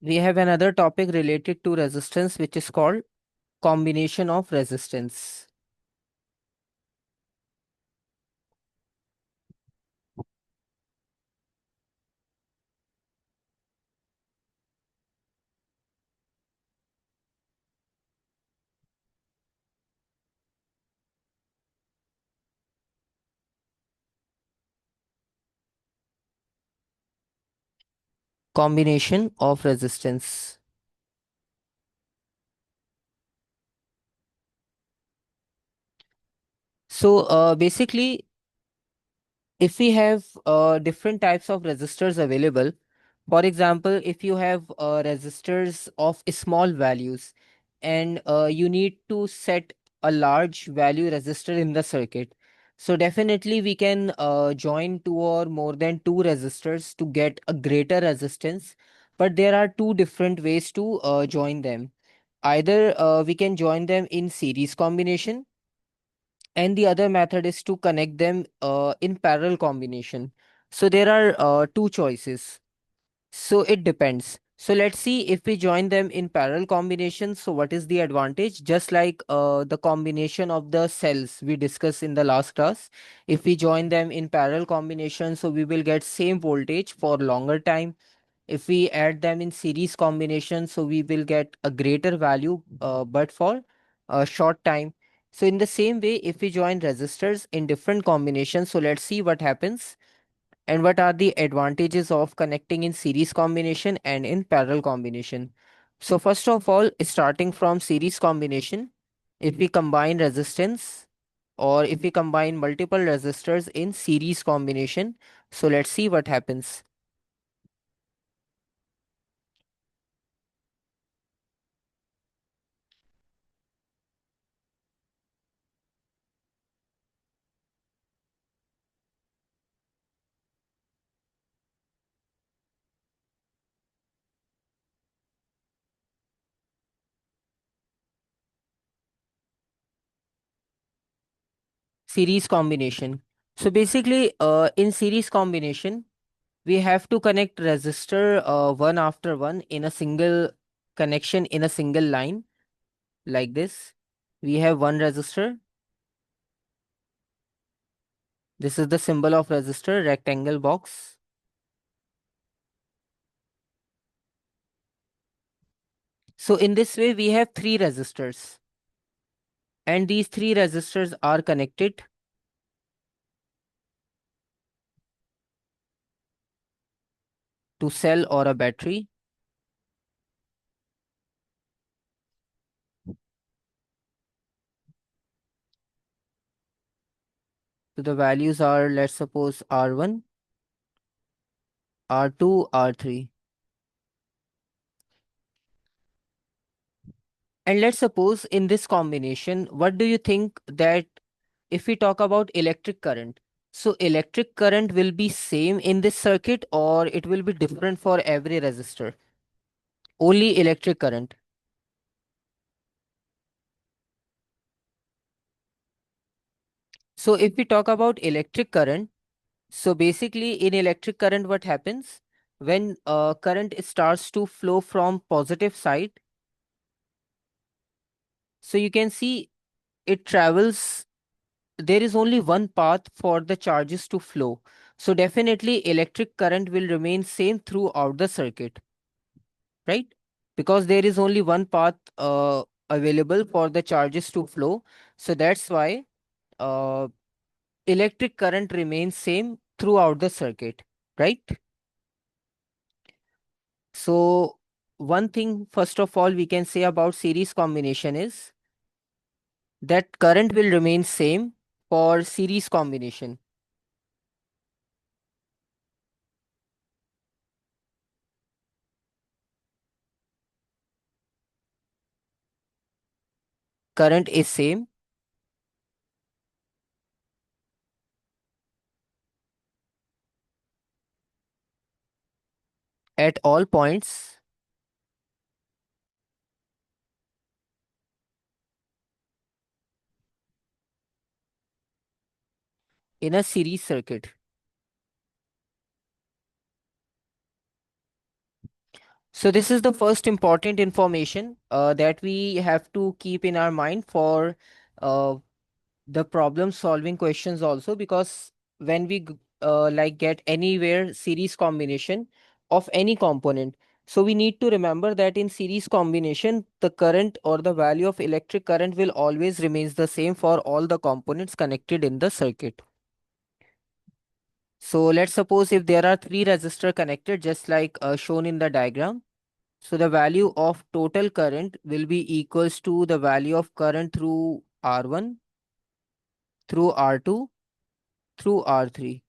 We have another topic related to resistance, which is called combination of resistance. Combination of resistance. Basically, if we have different types of resistors available, for example, if you have resistors of small values and you need to set a large value resistor in the circuit, so definitely we can join two or more than two resistors to get a greater resistance. But there are two different ways to join them. Either we can join them in series combination, and the other method is to connect them in parallel combination. So there are two choices. So it depends. So let's see if we join them in parallel combination. So what is the advantage? Just like the combination of the cells we discussed in the last class, if we join them in parallel combination, so we will get same voltage for longer time. If we add them in series combination, so we will get a greater value, but for a short time. So in the same way, if we join resistors in different combinations, so let's see what happens and what are the advantages of connecting in series combination and in parallel combination. So first of all, starting from series combination, if we combine resistance or if we combine multiple resistors in series combination, so let's see what happens. Series combination. So basically, in series combination, we have to connect resistor one after one in a single connection in a single line like this. We have one resistor. This is the symbol of resistor, rectangle box. So in this way, we have three resistors, and these three resistors are connected to cell or a battery. So the values are, let's suppose, R1, R2, R3. And let's suppose in this combination, what do you think that if we talk about electric current, so electric current will be same in this circuit or it will be different for every resistor? Only electric current. So if we talk about electric current, so basically in electric current, what happens when current starts to flow from positive side? So you can see it travels. There is only one path for the charges to flow. So definitely electric current will remain same throughout the circuit, right? Because there is only one path available for the charges to flow. So that's why uh, electric current remains same throughout the circuit, right? So one thing, first of all, we can say about series combination is that current will remain same for series combination. Current is same at all points in a series circuit. So this is the first important information that we have to keep in our mind for uh, the problem solving questions also, because when we like get anywhere series combination of any component, so we need to remember that in series combination the current or the value of electric current will always remains the same for all the components connected in the circuit. So let's suppose if there are three resistor connected just like shown in the diagram. So the value of total current will be equals to the value of current through R1, through R2, through R3.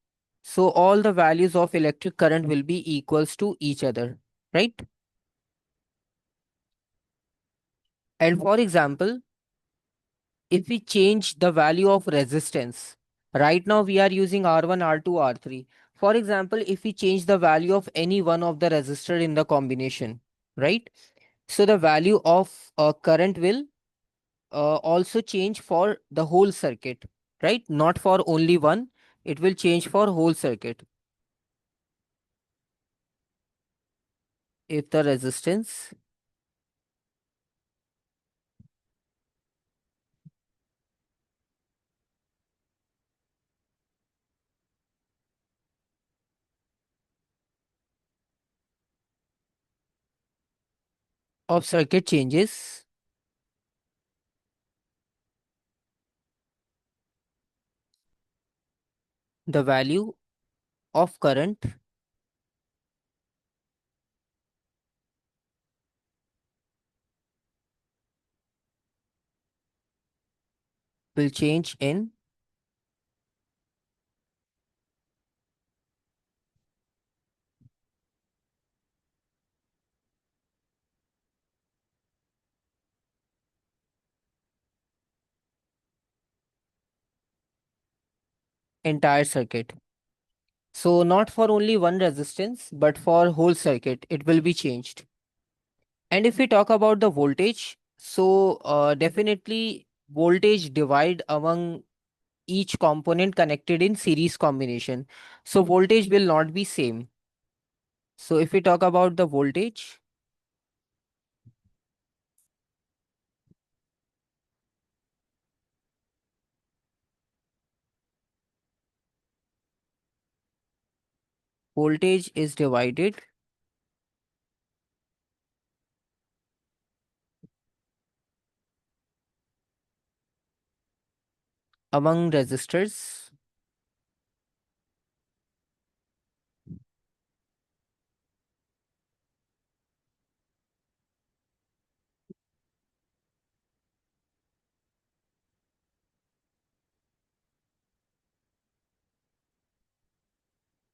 So all the values of electric current will be equals to each other, right? And for example, if we change the value of resistance, right now we are using R1, R2, R3. For example, if we change the value of any one of the resistor in the combination, right? So the value of current will also change for the whole circuit, right? Not for only one, it will change for whole circuit. If the resistance of circuit changes, the value of current will change in entire circuit. So not for only one resistance, but for whole circuit, it will be changed. And if we talk about the voltage, so definitely voltage divide among each component connected in series combination. So voltage will not be same. So if we talk about the voltage is divided among resistors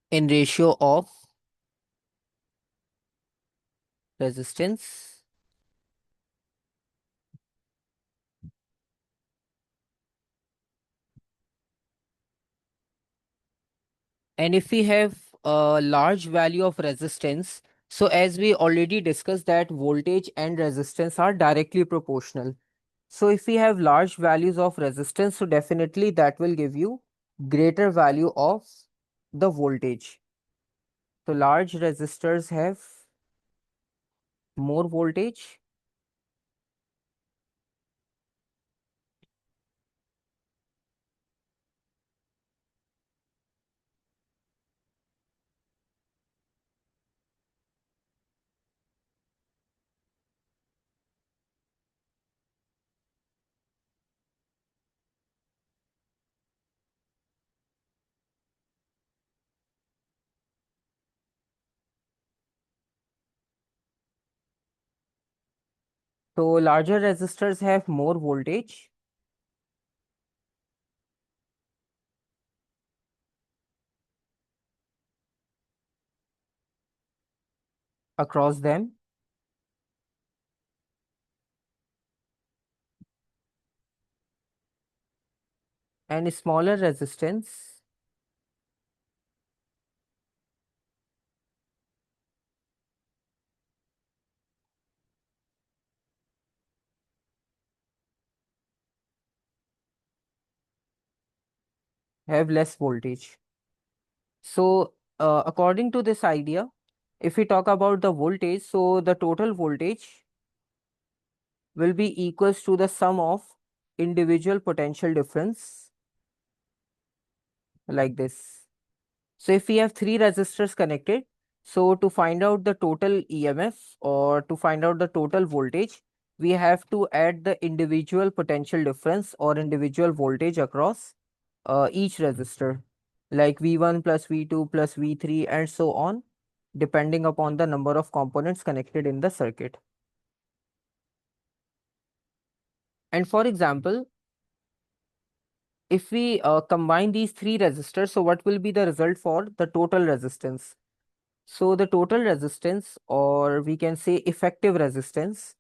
in ratio of resistance. And if we have a large value of resistance, so as we already discussed that voltage and resistance are directly proportional. So if we have large values of resistance, so definitely that will give you greater value of the voltage. So large resistors have more voltage. So larger resistors have more voltage across them, and smaller resistance have less voltage. So according to this idea, If we talk about the voltage, so the total voltage will be equals to the sum of individual potential difference, like this. So if we have three resistors connected, so to find out the total EMF or to find out the total voltage, we have to add the individual potential difference or individual voltage across each resistor, like V1 plus V2 plus V3 and so on, depending upon the number of components connected in the circuit. And for example, if we combine these three resistors, so what will be the result for the total resistance? So the total resistance, or we can say effective resistance,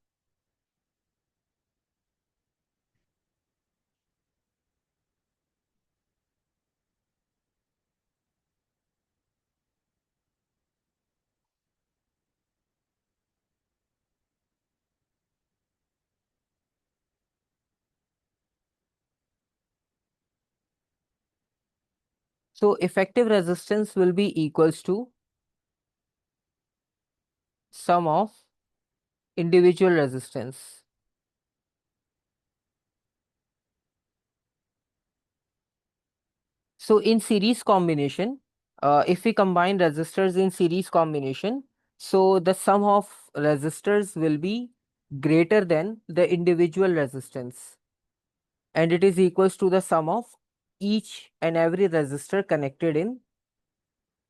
so effective resistance will be equals to sum of individual resistance. So in series combination, if we combine resistors in series combination, so the sum of resistors will be greater than the individual resistance, and it is equals to the sum of each and every resistor connected in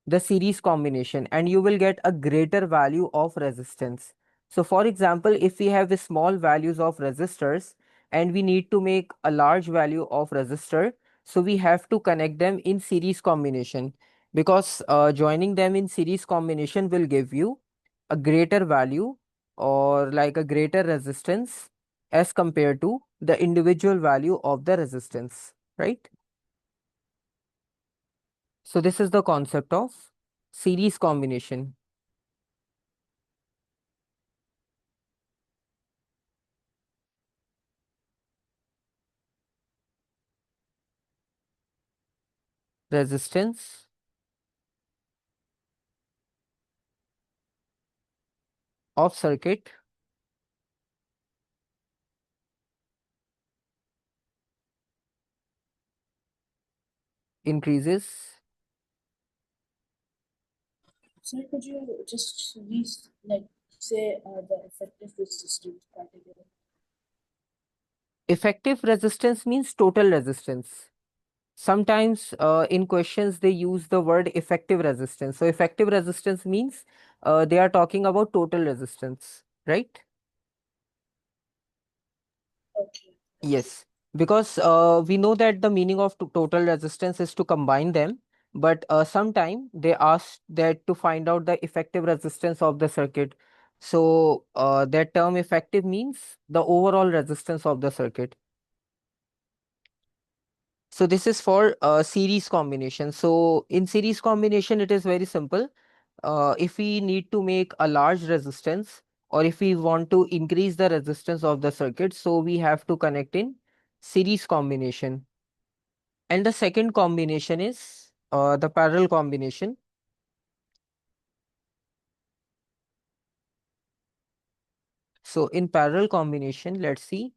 the series combination, and you will get a greater value of resistance. So for example, if we have the small values of resistors and we need to make a large value of resistor, so we have to connect them in series combination, because joining them in series combination will give you a greater value or like a greater resistance as compared to the individual value of the resistance, right? So this is the concept of series combination. Resistance of circuit increases. Sir, could you just like say the effective resistance category? Effective resistance means total resistance. Sometimes in questions they use the word effective resistance. So effective resistance means they are talking about total resistance, right? Okay, okay. Yes, because we know that the meaning of total resistance is to combine them, but sometime they ask that to find out the effective resistance of the circuit. So that term effective means the overall resistance of the circuit. So this is for series combination. So in series combination, it is very simple. If we need to make a large resistance or if we want to increase the resistance of the circuit, so we have to connect in series combination. And the second combination is the parallel combination. So in parallel combination, let's see.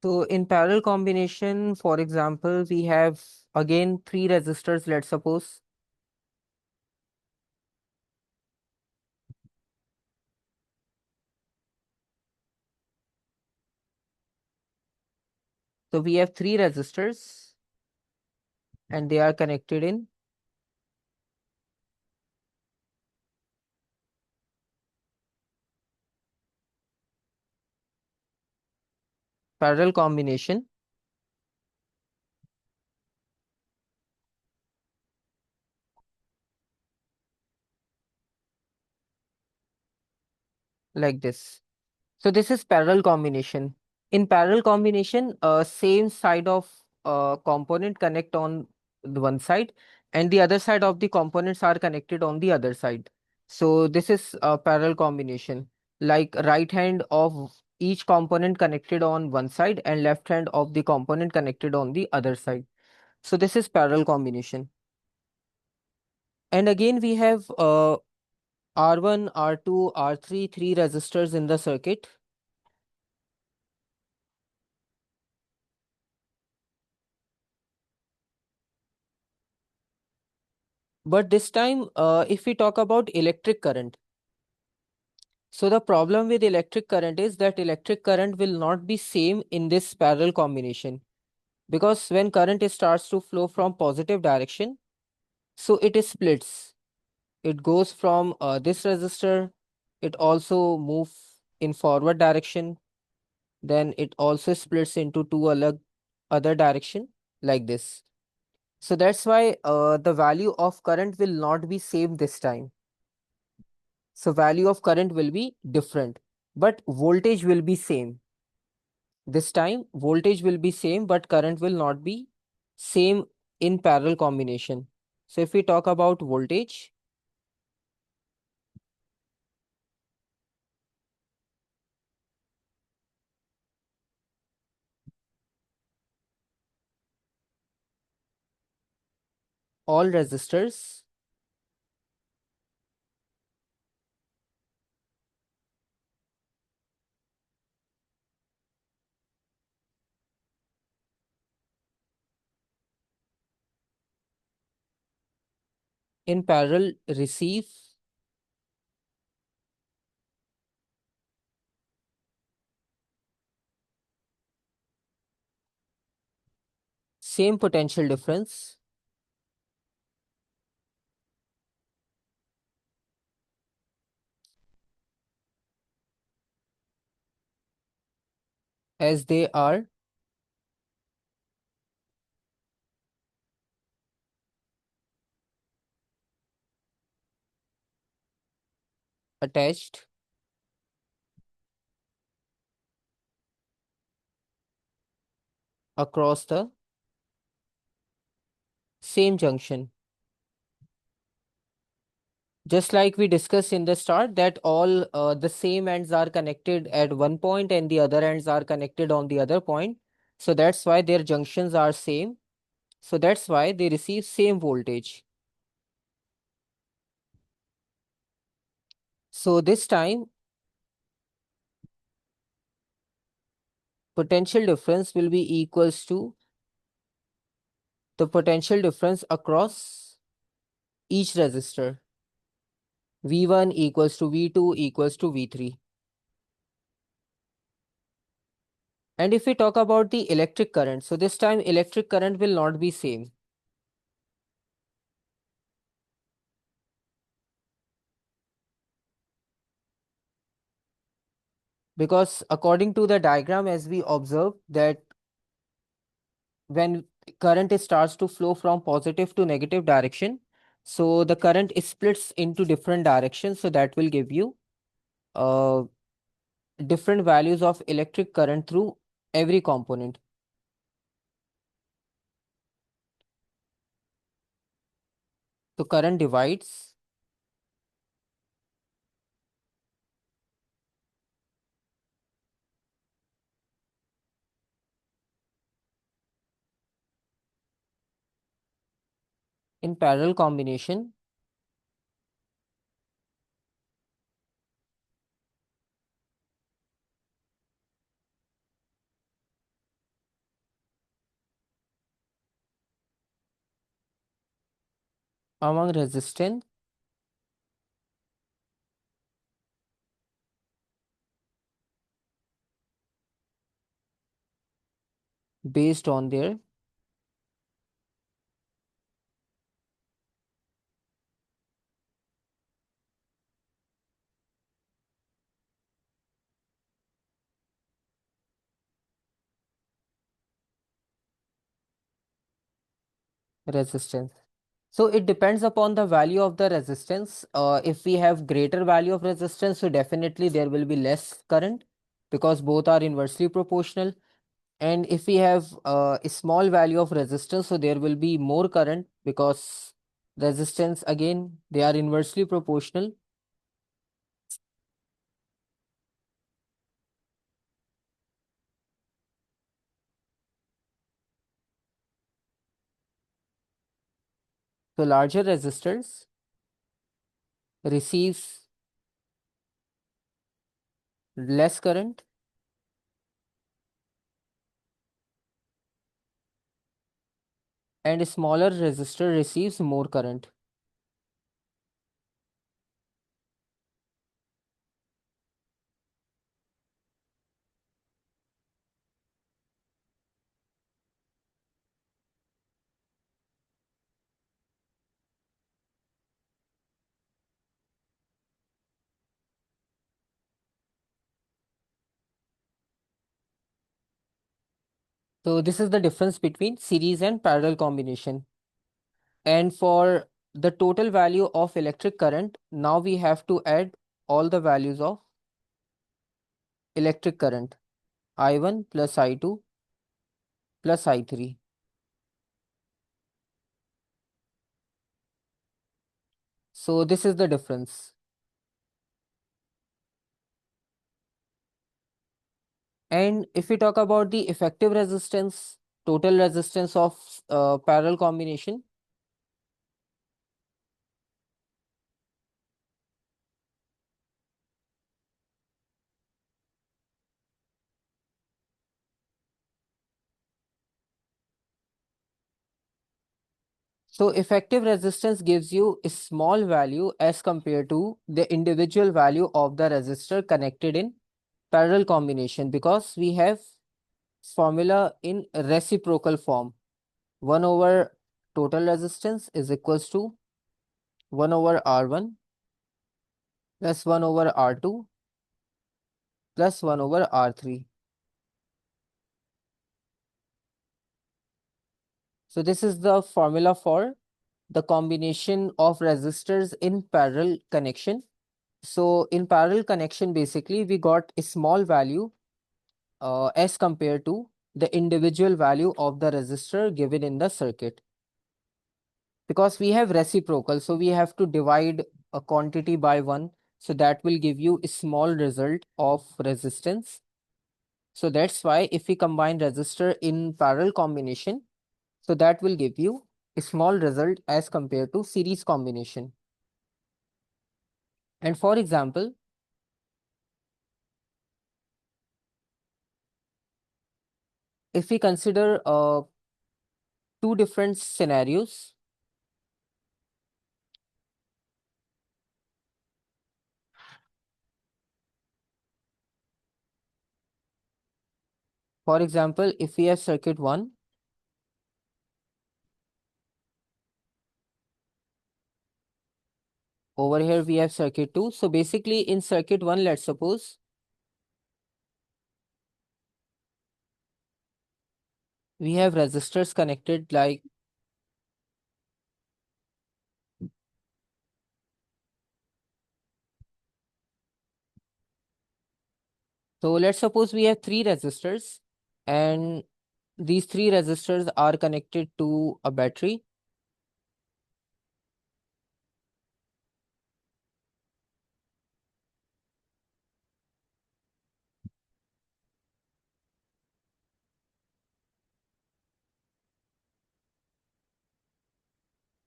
So in parallel combination, for example, we have again three resistors, let's suppose. So we have three resistors and they are connected in parallel combination. like this. So this is parallel combination. In parallel combination, same side of component connect on the one side, and the other side of the components are connected on the other side. So this is a parallel combination, like right hand of each component connected on one side and left hand of the component connected on the other side. So this is parallel combination. And again we have R1, R2, R3, three resistors in the circuit. But this time, if we talk about electric current, so the problem with electric current is that electric current will not be same in this parallel combination, because when current starts to flow from positive direction, so it splits. It goes from this resistor, it also move in forward direction, then it also splits into other direction like this. So that's why the value of current will not be same this time. So value of current will be different, but voltage will be same. This time voltage will be same, but current will not be same in parallel combination. So if we talk about voltage, all resistors in parallel receive same potential difference as they are attached across the same junction. Just like we discussed in the start that all the same ends are connected at one point and the other ends are connected on the other point. So that's why their junctions are same. So that's why they receive same voltage. So this time potential difference will be equals to the potential difference across each resistor. V1 equals to V2 equals to V3. And if we talk about the electric current, so this time electric current will not be same, because according to the diagram as we observe that when current starts to flow from positive to negative direction, so the current splits into different directions, so that will give you uh, different values of electric current through every component. So current divides in parallel combination among resistance based on their resistance. So it depends upon the value of the resistance. If we have greater value of resistance, so definitely there will be less current because both are inversely proportional. And if we have a small value of resistance, so there will be more current because resistance again they are inversely proportional. So larger resistors receives less current and a smaller resistor receives more current. So this is the difference between series and parallel combination. And for the total value of electric current, now we have to add all the values of electric current I1 plus I2 plus I3. So this is the difference. And if we talk about the effective resistance, total resistance of parallel combination, so effective resistance gives you a small value as compared to the individual value of the resistor connected in parallel combination because we have formula in reciprocal form. 1 over total resistance is equals to 1 over R1 plus 1 over R2 plus 1 over R3. So this is the formula for the combination of resistors in parallel connection. So in parallel connection, basically we got a small value as compared to the individual value of the resistor given in the circuit. Because we have reciprocal, so we have to divide a quantity by 1. So that will give you a small result of resistance. So that's why if we combine resistor in parallel combination, so that will give you a small result as compared to series combination. And for example, if we consider two different scenarios, for example, if we have circuit 1, over here we have circuit 2. So basically in circuit 1, let's suppose we have resistors connected like, so let's suppose we have three resistors and these three resistors are connected to a battery,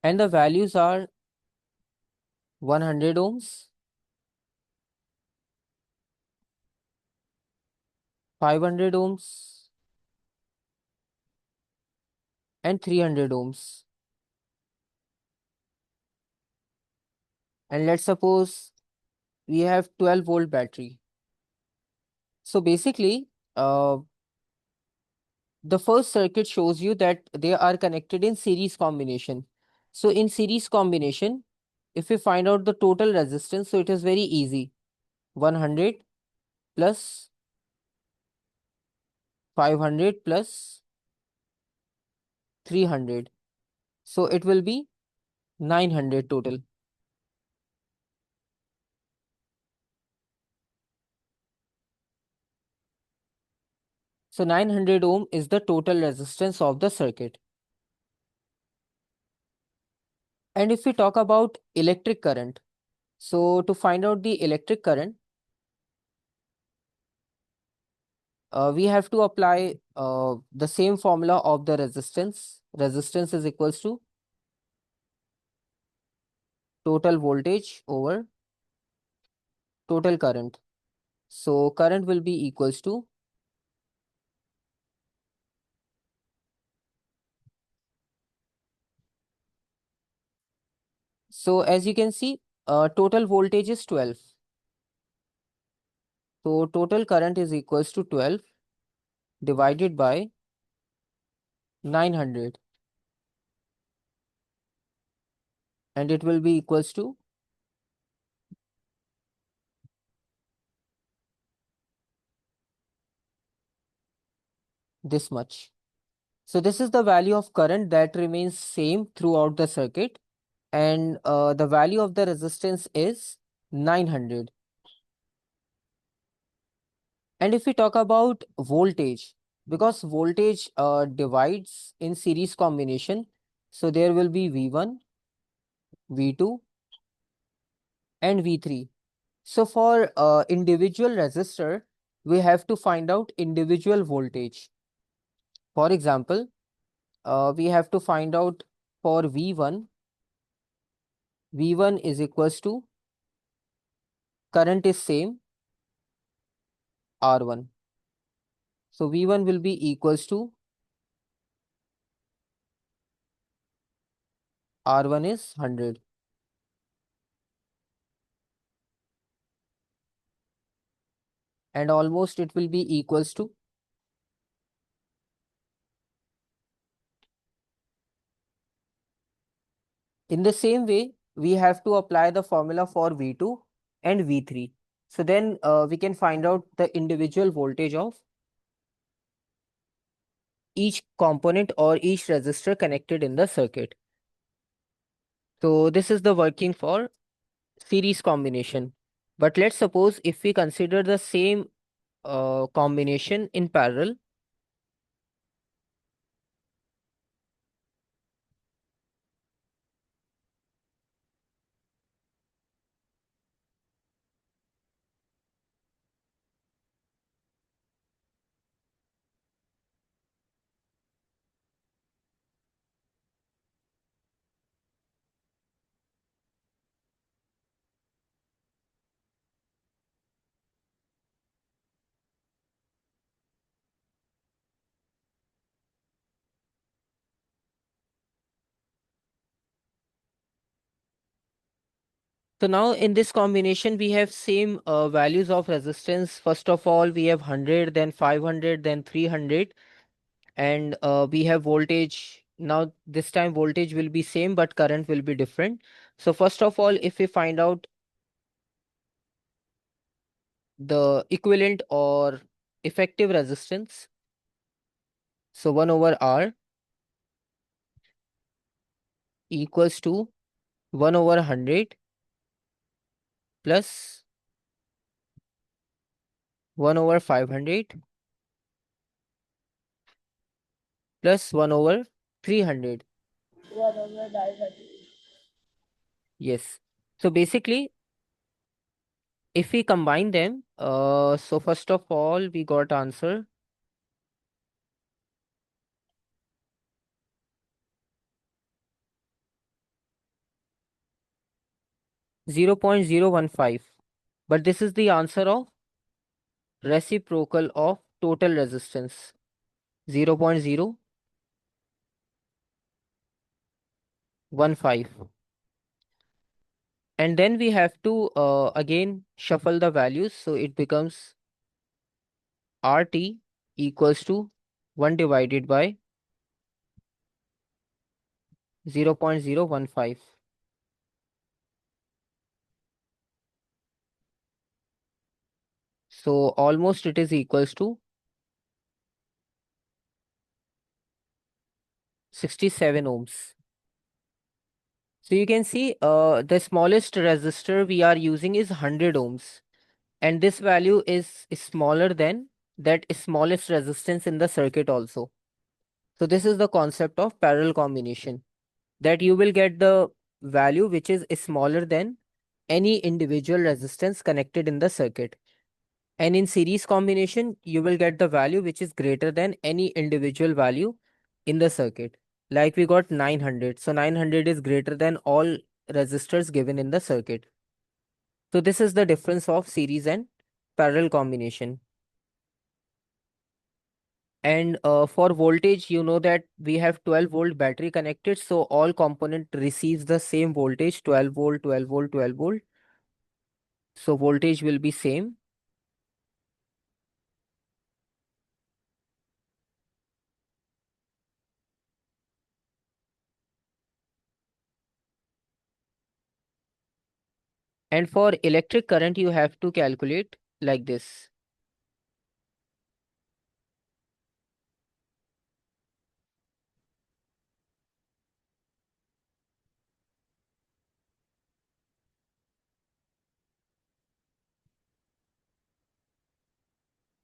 and the values are 100 ohms, 500 ohms, and 300 ohms. And let's suppose we have 12-volt battery. So basically, the first circuit shows you that they are connected in series combination. So in series combination, if we find out the total resistance, so it is very easy. 100 plus 500 plus 300. So it will be 900 total. So 900 ohm is the total resistance of the circuit. And if we talk about electric current, so to find out the electric current, we have to apply the same formula of the resistance. Resistance is equals to total voltage over total current. So current will be equals to, so as you can see, total voltage is 12. So total current is equals to 12 divided by 900, and it will be equals to this much. So this is the value of current that remains same throughout the circuit, and the value of the resistance is 900. And if we talk about voltage, because voltage divides in series combination, so there will be V1, V2, and V3. So for individual resistor, we have to find out individual voltage. For example, we have to find out for V1, V1 is equals to, current is same, R1. So V1 will be equals to, R1 is 100. And almost it will be equals to, in the same way, we have to apply the formula for V2 and V3. So then we can find out the individual voltage of each component or each resistor connected in the circuit. So this is the working for series combination. But let's suppose if we consider the same combination in parallel. So now in this combination, we have same values of resistance. First of all, we have 100, then 500, then 300, and we have voltage. Now this time voltage will be same, but current will be different. So first of all, if we find out the equivalent or effective resistance, so 1 over R equals to 1 over 100 plus 1 over 500 plus 1 over 300. What over 900? Yes. So basically, if we combine them, so first of all, we got answer 0.015. But this is the answer of reciprocal of total resistance 0.015. And then we have to again shuffle the values. So it becomes RT equals to 1 divided by 0.015. So almost it is equals to 67 ohms. So you can see the smallest resistor we are using is 100 ohms. And this value is smaller than that smallest resistance in the circuit also. So this is the concept of parallel combination, that you will get the value which is smaller than any individual resistance connected in the circuit. And in series combination, you will get the value which is greater than any individual value in the circuit. Like we got 900. So 900 is greater than all resistors given in the circuit. So this is the difference of series and parallel combination. And for voltage, you know that we have 12-volt battery connected. So all component receives the same voltage, 12 volt, 12 volt, 12 volt. So voltage will be same. And for electric current, you have to calculate like this.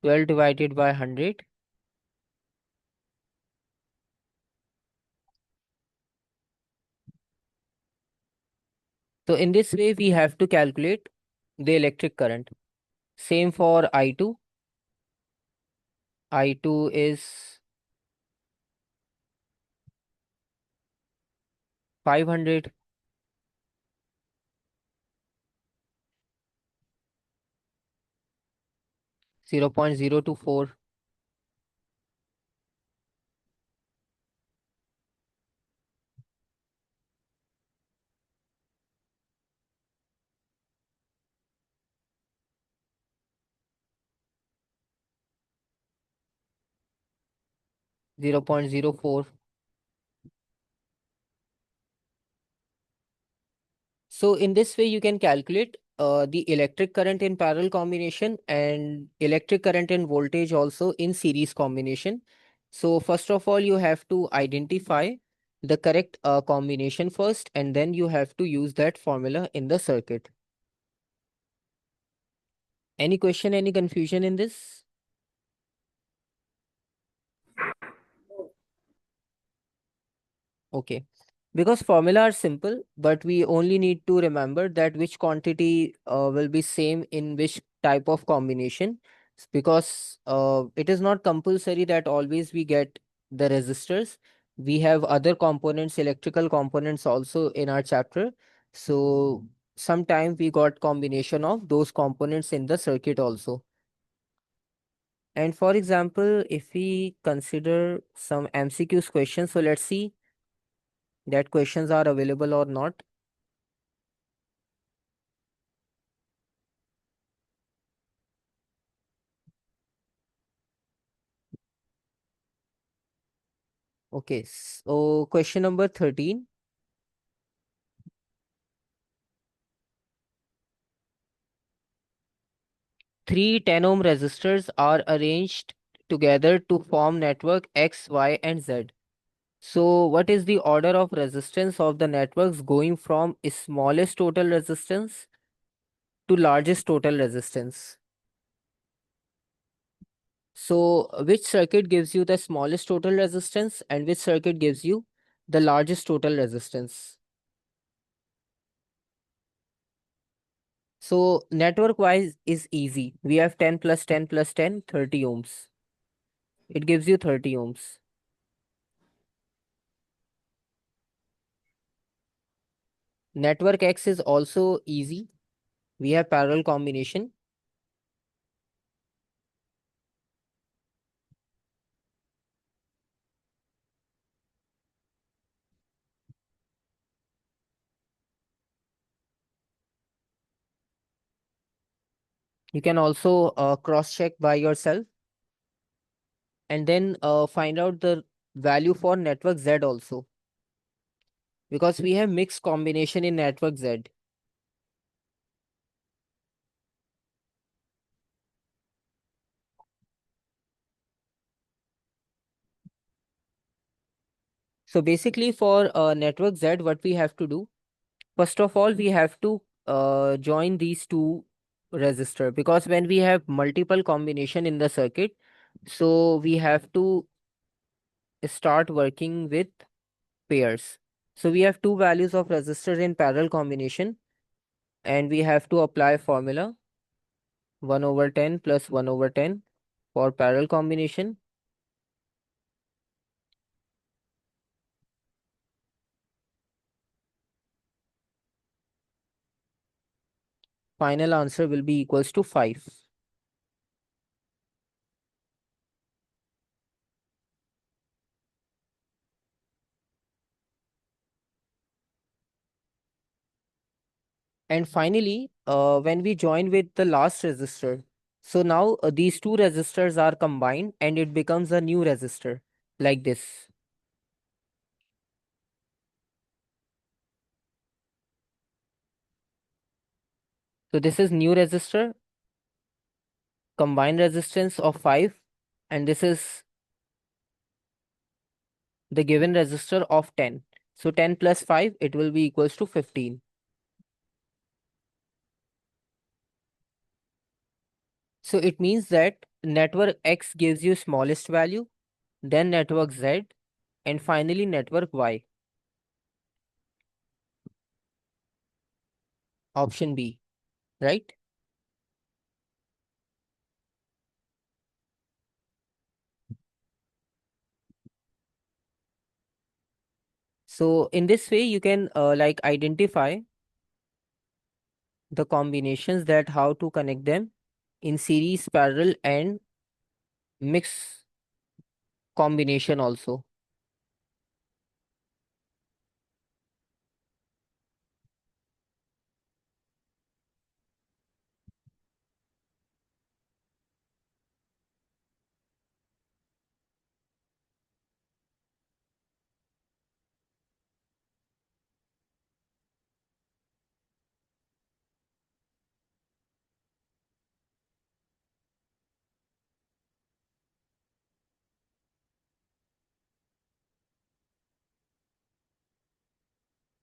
12 divided by 100. So in this way, we have to calculate the electric current. Same for I2. I2 is 500, 0.024, 0.04. So in this way, you can calculate the electric current in parallel combination and electric current and voltage also in series combination. So first of all, you have to identify the correct combination first, and then you have to use that formula in the circuit. Any question, any confusion in this? Okay. Because formula are simple, but we only need to remember that which quantity will be same in which type of combination. Because it is not compulsory that always we get the resistors. We have other components, electrical components also in our chapter. So sometimes we got combination of those components in the circuit also. And for example, if we consider some MCQs questions, so let's see that questions are available or not. Okay, so question number 13. Three 10 ohm resistors are arranged together to form network X, Y, and Z. So, what is the order of resistance of the networks going from smallest total resistance to largest total resistance? So, which circuit gives you the smallest total resistance and which circuit gives you the largest total resistance? So, network wise is easy. We have 10 plus 10 plus 10, 30 ohms. It gives you 30 ohms. Network X is also easy. We have parallel combination. You can also cross check by yourself and then find out the value for network Z also, because we have mixed combination in network Z. So basically for network Z, what we have to do, First of all, we have to join these two resistor, because when we have multiple combination in the circuit, so we have to start working with pairs. So we have two values of resistors in parallel combination, and we have to apply formula 1 over 10 plus 1 over 10 for parallel combination. Final answer will be equals to 5. And finally, when we join with the last resistor, so now these two resistors are combined and it becomes a new resistor like this. So this is new resistor, combined resistance of 5, and this is the given resistor of 10. So 10 plus 5, it will be equals to 15. So it means that network X gives you smallest value, then network Z, and finally network Y. Option B, right? So in this way, you can like identify the combinations, that how to connect them in series, parallel, and mix combination also.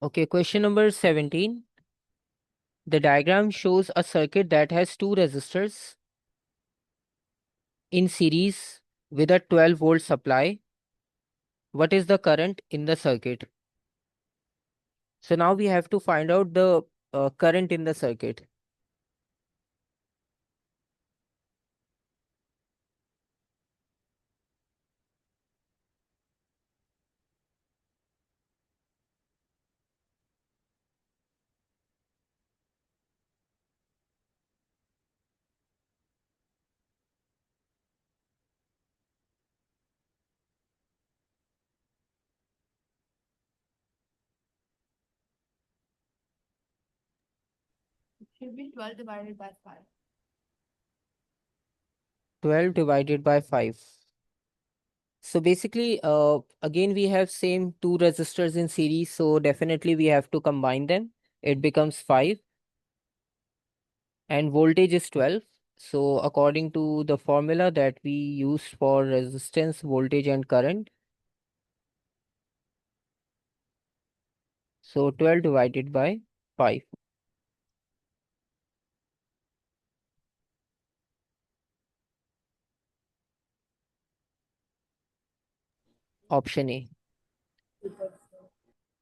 Okay, question number 17. The diagram shows a circuit that has two resistors in series with a 12-volt supply. What is the current in the circuit? So now we have to find out the current in the circuit. It should be 12 divided by 5. 12 divided by 5. So basically, again, we have same two resistors in series, so definitely we have to combine them. It becomes 5, and voltage is 12. So according to the formula that we use for resistance, voltage, and current, so 12 divided by 5. Option A.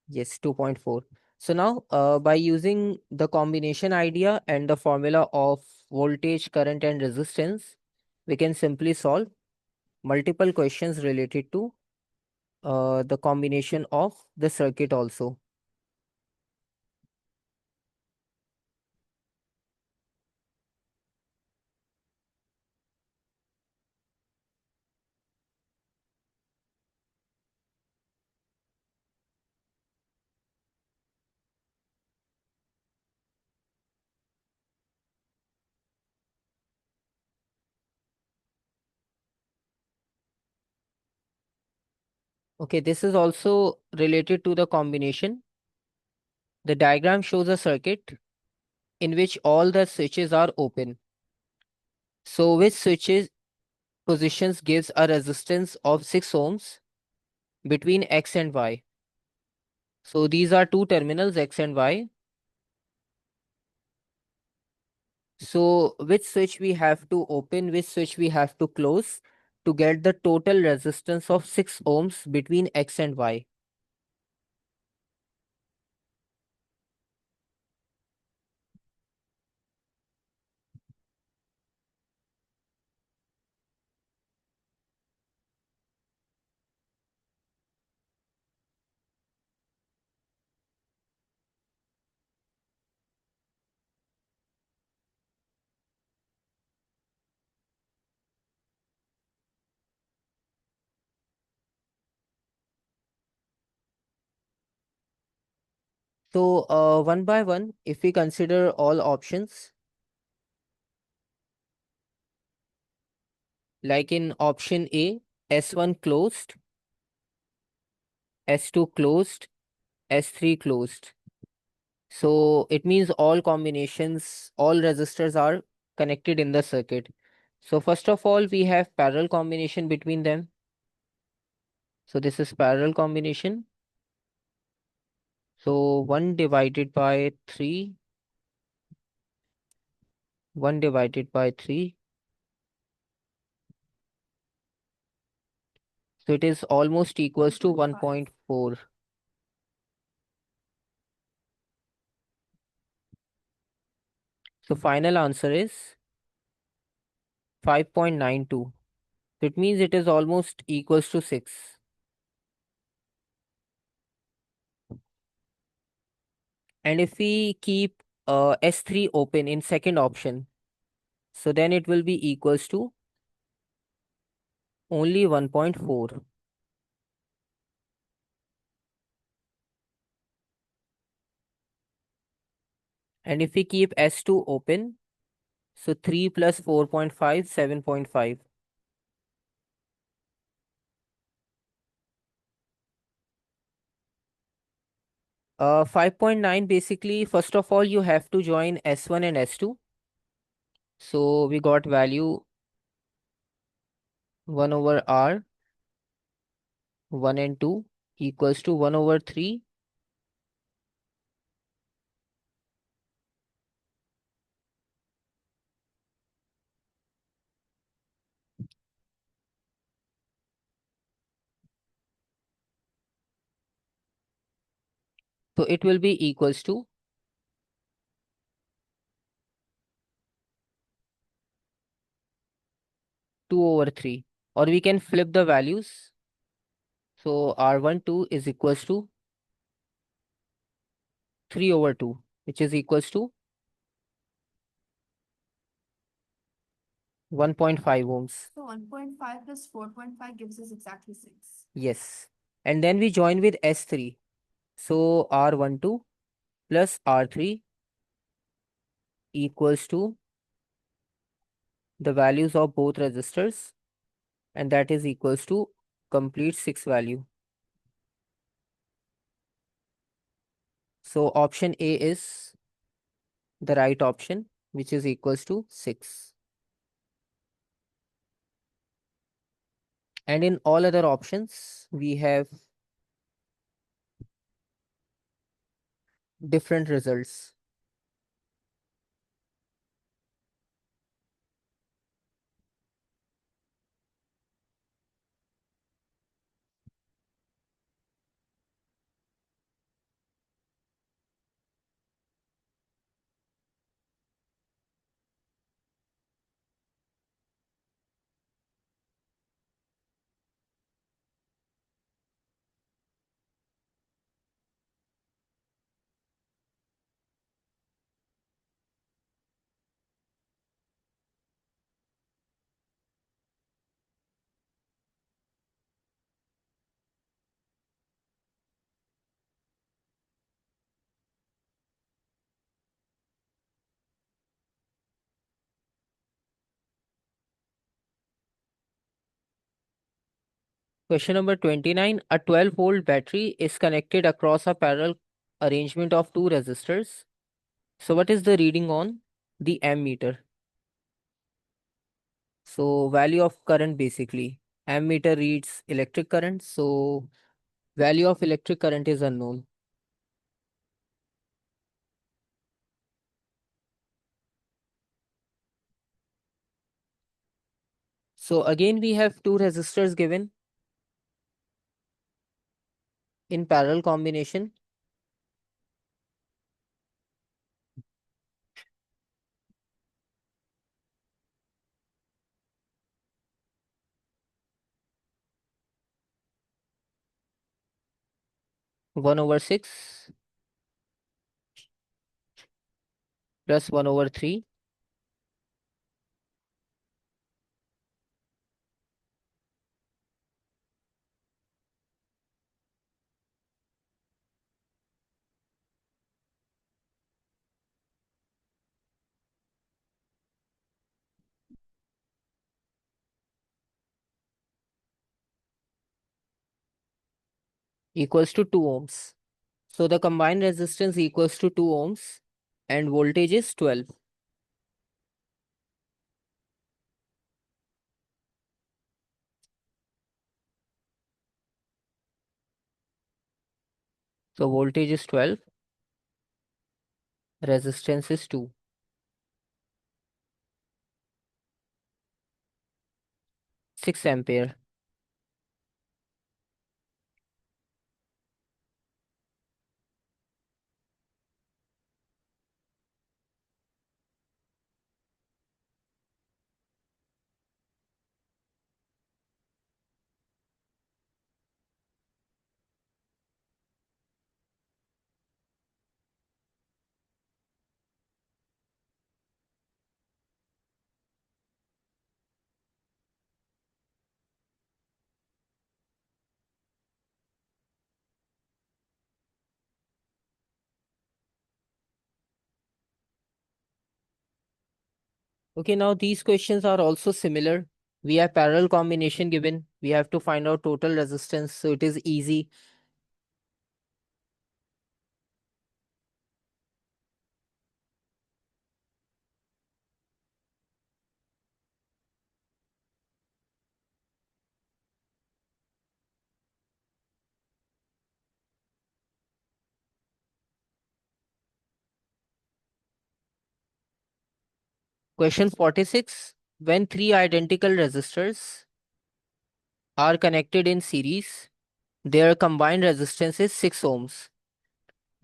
Yes, 2.4. So now, by using the combination idea and the formula of voltage, current, and resistance, we can simply solve multiple questions related to the combination of the circuit also. Okay, this is also related to the combination. The diagram shows a circuit in which all the switches are open. So which switches positions gives a resistance of 6 ohms between X and Y. So these are two terminals, X and Y. So which switch we have to open, which switch we have to close to get the total resistance of 6 ohms between X and Y. So one by one, if we consider all options, like in option A, S1 closed, S2 closed, S3 closed. So it means all combinations, all resistors are connected in the circuit. So first of all, we have parallel combination between them. So this is parallel combination. So 1 divided by 3, 1 divided by 3. So it is almost equals to 1.4. So final answer is 5.92. It means it is almost equals to 6. And if we keep S3 open in second option, so then it will be equals to only 1.4. And if we keep S2 open, so 3 plus 4.5, 7.5. 5.9 basically, first of all, you have to join S1 and S2. So we got value 1 over R, 1 and 2 equals to 1 over 3. So it will be equals to 2 over 3. Or we can flip the values. So R12 is equals to 3 over 2, which is equals to 1.5 ohms. So 1.5 plus 4.5 gives us exactly 6. Yes. And then we join with S3. So R12 plus R3 equals to the values of both resistors, and that is equals to complete 6 value. So option A is the right option, which is equals to 6. And in all other options, we have different results. Question number 29. A 12-volt battery is connected across a parallel arrangement of two resistors. So what is the reading on the ammeter? So value of current basically. Ammeter reads electric current. So value of electric current is unknown. So again, we have two resistors given in parallel combination. One over six plus one over three equals to 2 ohms. So the combined resistance equals to 2 ohms and voltage is 12. So voltage is 12, resistance is 2, 6 ampere. Okay, now these questions are also similar. We have parallel combination given. We have to find out total resistance, so it is easy. Question 46. When three identical resistors are connected in series, their combined resistance is 6 ohms.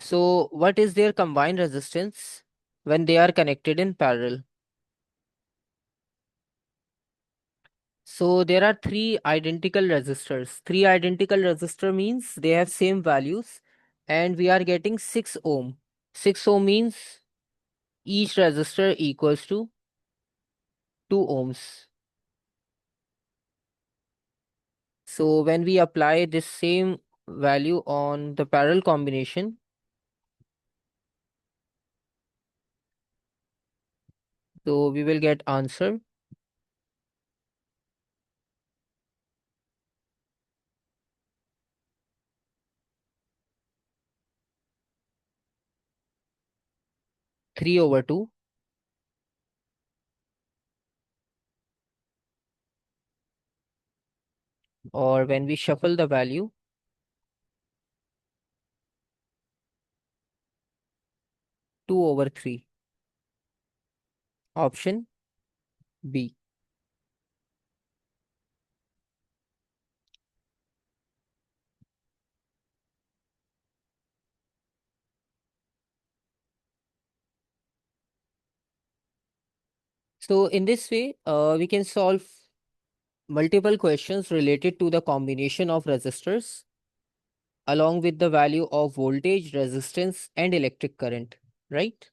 So, what is their combined resistance when they are connected in parallel? So, there are three identical resistors. Three identical resistor means they have same values and we are getting 6 ohm. 6 ohm means each resistor equals to 2 ohms. So, when we apply this same value on the parallel combination, so we will get answer 3 over 2, or when we shuffle the value, 2 over 3. Option B. So in this way, we can solve multiple questions related to the combination of resistors along with the value of voltage, resistance, and electric current, right?